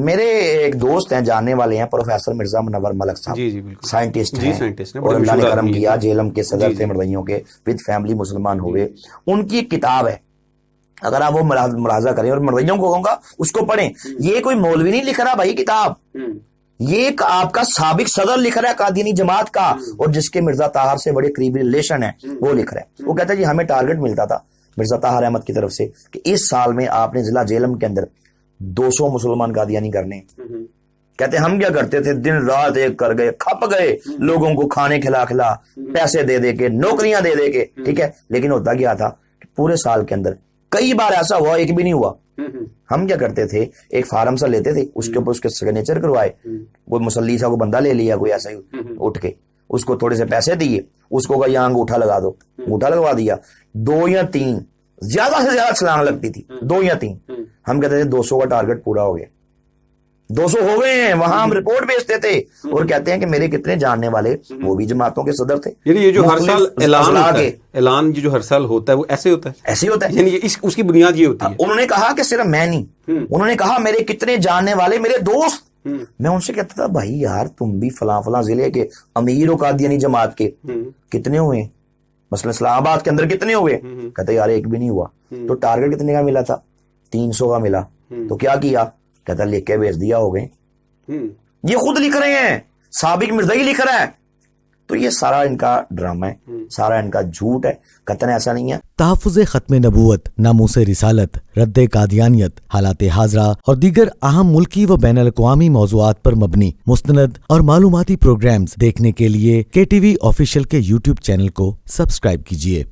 میرے ایک دوست ہیں جاننے والے ہیں پروفیسر مرزا منور ملک صاحب، جی جی بالکل سائنٹسٹ جی ہیں سائنٹسٹ اور اللہ نے کرم کیا جیلم کے صدر تھے مرویوں کے، ود فیملی مسلمان ہوئے. ان کی ایک کتاب ہے، اگر آپ وہ ملاحظہ کریں اور مرویوں کو کہوں گا اس کو پڑھیں. یہ کوئی مولوی نہیں لکھ رہا بھائی کتاب، یہ آپ کا سابق صدر لکھ رہا ہے قادیانی جماعت کا، اور جس کے مرزا طاہر سے بڑے قریبی ریلیشن ہے وہ لکھ رہا ہے. وہ کہتا ہے جی ہمیں ٹارگٹ ملتا تھا مرزا طاہر احمد کی طرف سے کہ اس سال میں آپ نے ضلع جیلم کے اندر 200 مسلمان قادیانی کرنے. کہتے ہم کیا کرتے تھے، دن رات ایک کر گئے، کھپ گئے لوگوں کو کھانے کھلا پیسے دے دے کے، نوکریاں دے دے کے، ٹھیک ہے. لیکن ہوتا کیا تھا کہ پورے سال کے اندر کئی بار ایسا ہوا ایک بھی نہیں ہوا. ہم کیا کرتے تھے، ایک فارم سا لیتے تھے، اس کے اوپر اس کے سگنیچر کروائے، کوئی مسلی سا کو بندہ لے لیا کوئی ایسا ہی اٹھ کے، اس کو تھوڑے سے پیسے دیے، اس کو یہاں انگوٹھا لگا دو، انگوٹھا لگوا دیا. 2 یا 3 زیادہ سے زیادہ چھلانگ لگتی تھی، 2 یا 3. ہم کہتے تھے 200 کا ٹارگٹ پورا ہو گیا، 200 ہو گئے ہیں. وہاں ہم رپورٹ بھیجتے تھے اور کہتے ہیں کہ میرے کتنے جاننے والے وہ بھی جماعتوں کے صدر تھے. یعنی یہ جو ہر سال اعلان جو ہر سال ہوتا ہے وہ ایسے ہوتا ہے، ایسے ہوتا ہے. یعنی اس کی بنیاد یہ ہوتی ہے. انہوں نے کہا کہ صرف میں نہیں، انہوں نے کہا میرے کتنے جاننے والے میرے دوست. میں ان سے کہتا تھا بھائی یار تم بھی فلاں فلاں ضلع کے امیر ہو قادیانی جماعت کے، کتنے ہوئے مثلا اسلام آباد کے اندر کتنے ہوئے؟ کہتے یار ایک بھی نہیں ہوا. تو ٹارگٹ کتنے کا ملا تھا؟ 300 کا ملا. تو کیا کیا؟ کہتا لکھ کے بھیج دیا ہو گئے. یہ خود لکھ رہے ہیں، سابق مرزائی لکھ رہا ہے. تو یہ سارا ان کا ڈرامہ ہے، سارا ان کا جھوٹ ہے، قطعاً ایسا نہیں ہے. تحفظ ختم نبوت، ناموس رسالت، رد قادیانیت، حالات حاضرہ اور دیگر اہم ملکی و بین الاقوامی موضوعات پر مبنی مستند اور معلوماتی پروگرامز دیکھنے کے لیے KTV آفیشیل کے YouTube چینل کو سبسکرائب کیجیے.